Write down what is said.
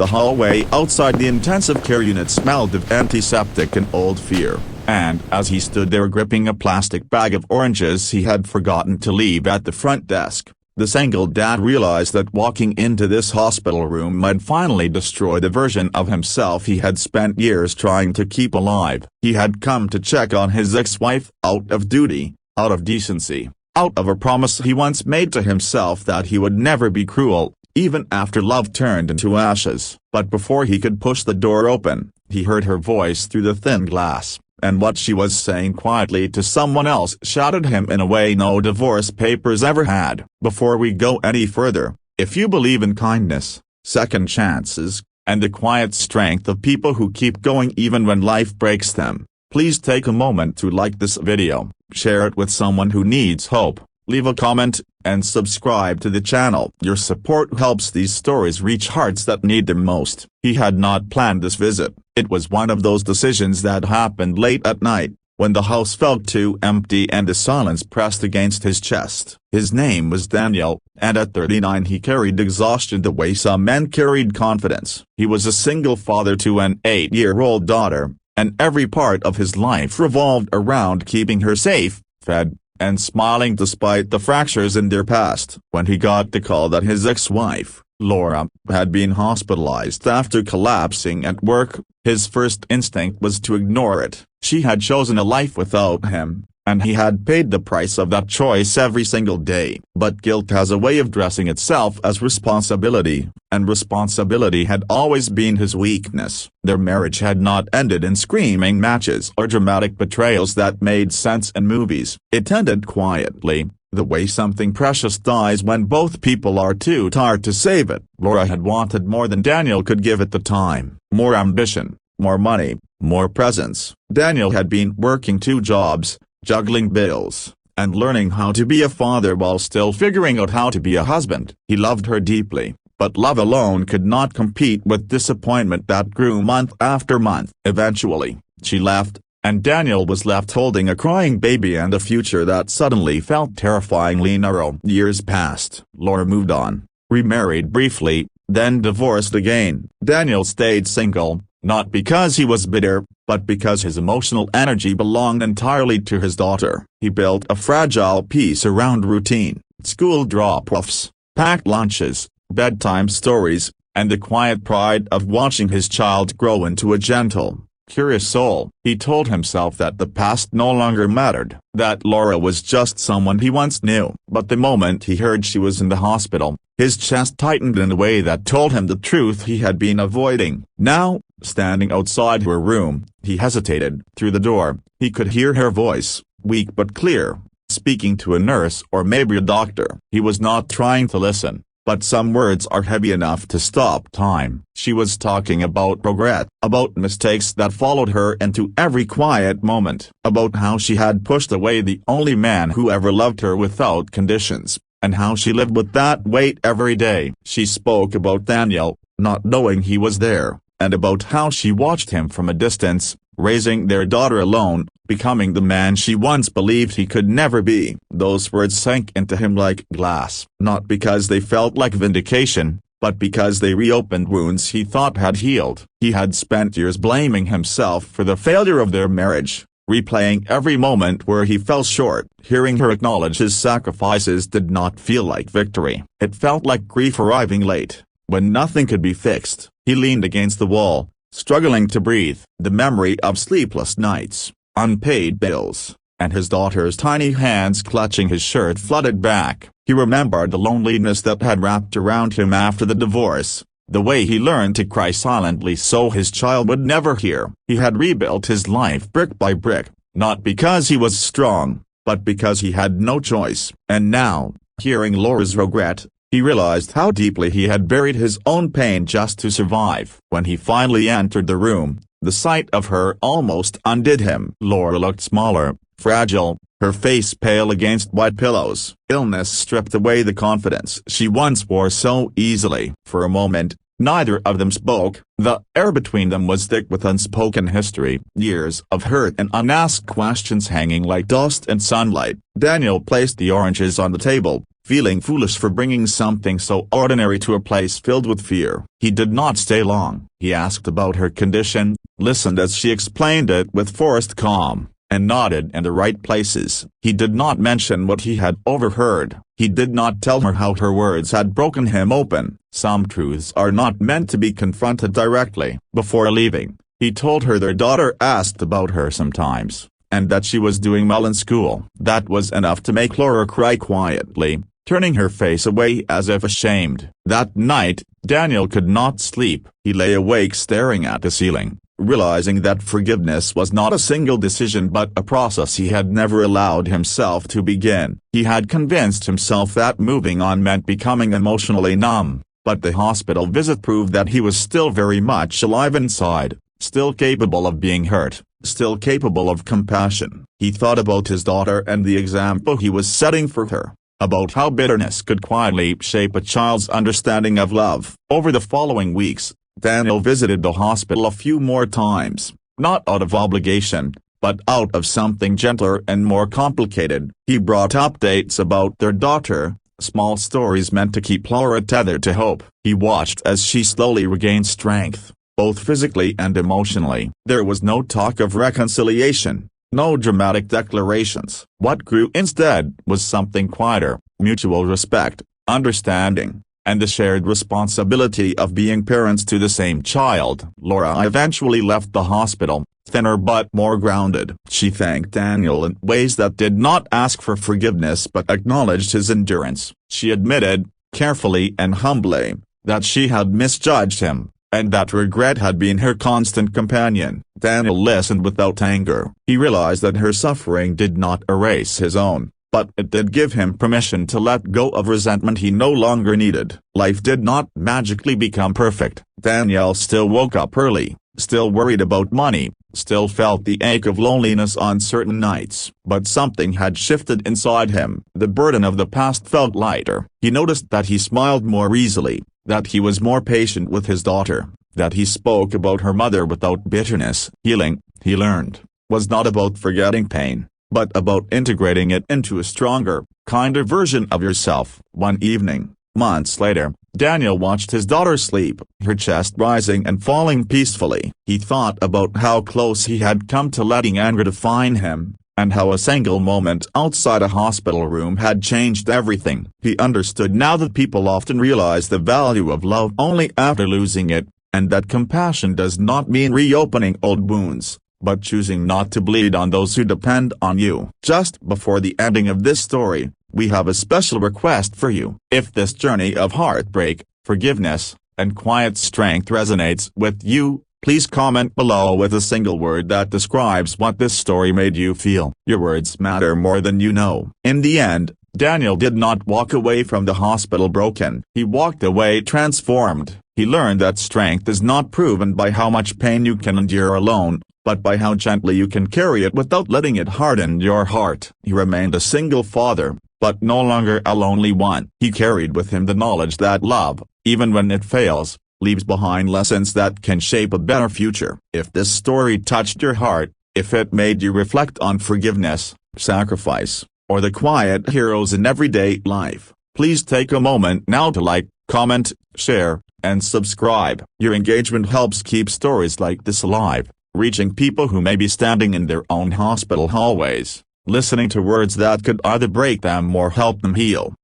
The hallway outside the intensive care unit smelled of antiseptic and old fear, and as he stood there gripping a plastic bag of oranges he had forgotten to leave at the front desk, the single dad realized that walking into this hospital room might finally destroy the version of himself he had spent years trying to keep alive. He had come to check on his ex-wife, out of duty, out of decency, out of a promise he once made to himself that he would never be cruel, even after love turned into ashes. But before he could push the door open, he heard her voice through the thin glass, and what she was saying quietly to someone else shattered him in a way no divorce papers ever had. Before we go any further, if you believe in kindness, second chances, and the quiet strength of people who keep going even when life breaks them, please take a moment to like this video, share it with someone who needs hope, leave a comment, and subscribe to the channel. Your support helps these stories reach hearts that need them most. He had not planned this visit. It was one of those decisions that happened late at night, when the house felt too empty and the silence pressed against his chest. His name was Daniel, and at 39 he carried exhaustion the way some men carried confidence. He was a single father to an 8-year-old daughter, and every part of his life revolved around keeping her safe, fed, and smiling despite the fractures in their past. When he got the call that his ex-wife, Laura, had been hospitalized after collapsing at work, his first instinct was to ignore it. She had chosen a life without him, and he had paid the price of that choice every single day. But guilt has a way of dressing itself as responsibility, and responsibility had always been his weakness. Their marriage had not ended in screaming matches or dramatic betrayals that made sense in movies. It ended quietly, the way something precious dies when both people are too tired to save it. Laura had wanted more than Daniel could give at the time: more ambition, more money, more presence. Daniel had been working 2 jobs, juggling bills, and learning how to be a father while still figuring out how to be a husband. He loved her deeply, but love alone could not compete with disappointment that grew month after month. Eventually, she left, and Daniel was left holding a crying baby and a future that suddenly felt terrifyingly narrow. Years passed. Laura moved on, remarried briefly, then divorced again. Daniel stayed single, not because he was bitter, but because his emotional energy belonged entirely to his daughter. He built a fragile peace around routine, school drop-offs, packed lunches, bedtime stories, and the quiet pride of watching his child grow into a gentle, curious soul. He told himself that the past no longer mattered, that Laura was just someone he once knew. But the moment he heard she was in the hospital, his chest tightened in a way that told him the truth he had been avoiding. Now, standing outside her room, he hesitated. Through the door, he could hear her voice, weak but clear, speaking to a nurse or maybe a doctor. He was not trying to listen, but some words are heavy enough to stop time. She was talking about regret, about mistakes that followed her into every quiet moment, about how she had pushed away the only man who ever loved her without conditions, and how she lived with that weight every day. She spoke about Daniel, not knowing he was there, and about how she watched him from a distance, raising their daughter alone, becoming the man she once believed he could never be. Those words sank into him like glass, not because they felt like vindication, but because they reopened wounds he thought had healed. He had spent years blaming himself for the failure of their marriage, replaying every moment where he fell short. Hearing her acknowledge his sacrifices did not feel like victory. It felt like grief arriving late, when nothing could be fixed. He leaned against the wall, struggling to breathe. The memory of sleepless nights, unpaid bills, and his daughter's tiny hands clutching his shirt flooded back. He remembered the loneliness that had wrapped around him after the divorce, the way he learned to cry silently so his child would never hear. He had rebuilt his life brick by brick, not because he was strong, but because he had no choice. And now, hearing Laura's regret, he realized how deeply he had buried his own pain just to survive. When he finally entered the room, the sight of her almost undid him. Laura looked smaller, fragile, her face pale against white pillows. Illness stripped away the confidence she once wore so easily. For a moment, neither of them spoke. The air between them was thick with unspoken history, years of hurt and unasked questions hanging like dust in sunlight. Daniel placed the oranges on the table, feeling foolish for bringing something so ordinary to a place filled with fear. He did not stay long. He asked about her condition, listened as she explained it with forced calm, and nodded in the right places. He did not mention what he had overheard. He did not tell her how her words had broken him open. Some truths are not meant to be confronted directly. Before leaving, he told her their daughter asked about her sometimes, and that she was doing well in school. That was enough to make Laura cry quietly, turning her face away as if ashamed. That night, Daniel could not sleep. He lay awake staring at the ceiling, realizing that forgiveness was not a single decision but a process he had never allowed himself to begin. He had convinced himself that moving on meant becoming emotionally numb, but the hospital visit proved that he was still very much alive inside, still capable of being hurt, still capable of compassion. He thought about his daughter and the example he was setting for her, about how bitterness could quietly shape a child's understanding of love. Over the following weeks, Daniel visited the hospital a few more times, not out of obligation, but out of something gentler and more complicated. He brought updates about their daughter, small stories meant to keep Laura tethered to hope. He watched as she slowly regained strength, both physically and emotionally. There was no talk of reconciliation, no dramatic declarations. What grew instead was something quieter: mutual respect, understanding, and the shared responsibility of being parents to the same child. Laura eventually left the hospital, thinner but more grounded. She thanked Daniel in ways that did not ask for forgiveness but acknowledged his endurance. She admitted, carefully and humbly, that she had misjudged him, and that regret had been her constant companion. Daniel listened without anger. He realized that her suffering did not erase his own, but it did give him permission to let go of resentment he no longer needed. Life did not magically become perfect. Daniel still woke up early, still worried about money, still felt the ache of loneliness on certain nights. But something had shifted inside him. The burden of the past felt lighter. He noticed that he smiled more easily, that he was more patient with his daughter, that he spoke about her mother without bitterness. Healing, he learned, was not about forgetting pain, but about integrating it into a stronger, kinder version of yourself. One evening, months later, Daniel watched his daughter sleep, her chest rising and falling peacefully. He thought about how close he had come to letting anger define him, and how a single moment outside a hospital room had changed everything. He understood now that people often realize the value of love only after losing it, and that compassion does not mean reopening old wounds, but choosing not to bleed on those who depend on you. Just before the ending of this story, we have a special request for you. If this journey of heartbreak, forgiveness, and quiet strength resonates with you, please comment below with a single word that describes what this story made you feel. Your words matter more than you know. In the end, Daniel did not walk away from the hospital broken. He walked away transformed. He learned that strength is not proven by how much pain you can endure alone, but by how gently you can carry it without letting it harden your heart. He remained a single father, but no longer a lonely one. He carried with him the knowledge that love, even when it fails, leaves behind lessons that can shape a better future. If this story touched your heart, if it made you reflect on forgiveness, sacrifice, or the quiet heroes in everyday life, please take a moment now to like, comment, share, and subscribe. Your engagement helps keep stories like this alive, reaching people who may be standing in their own hospital hallways, listening to words that could either break them or help them heal.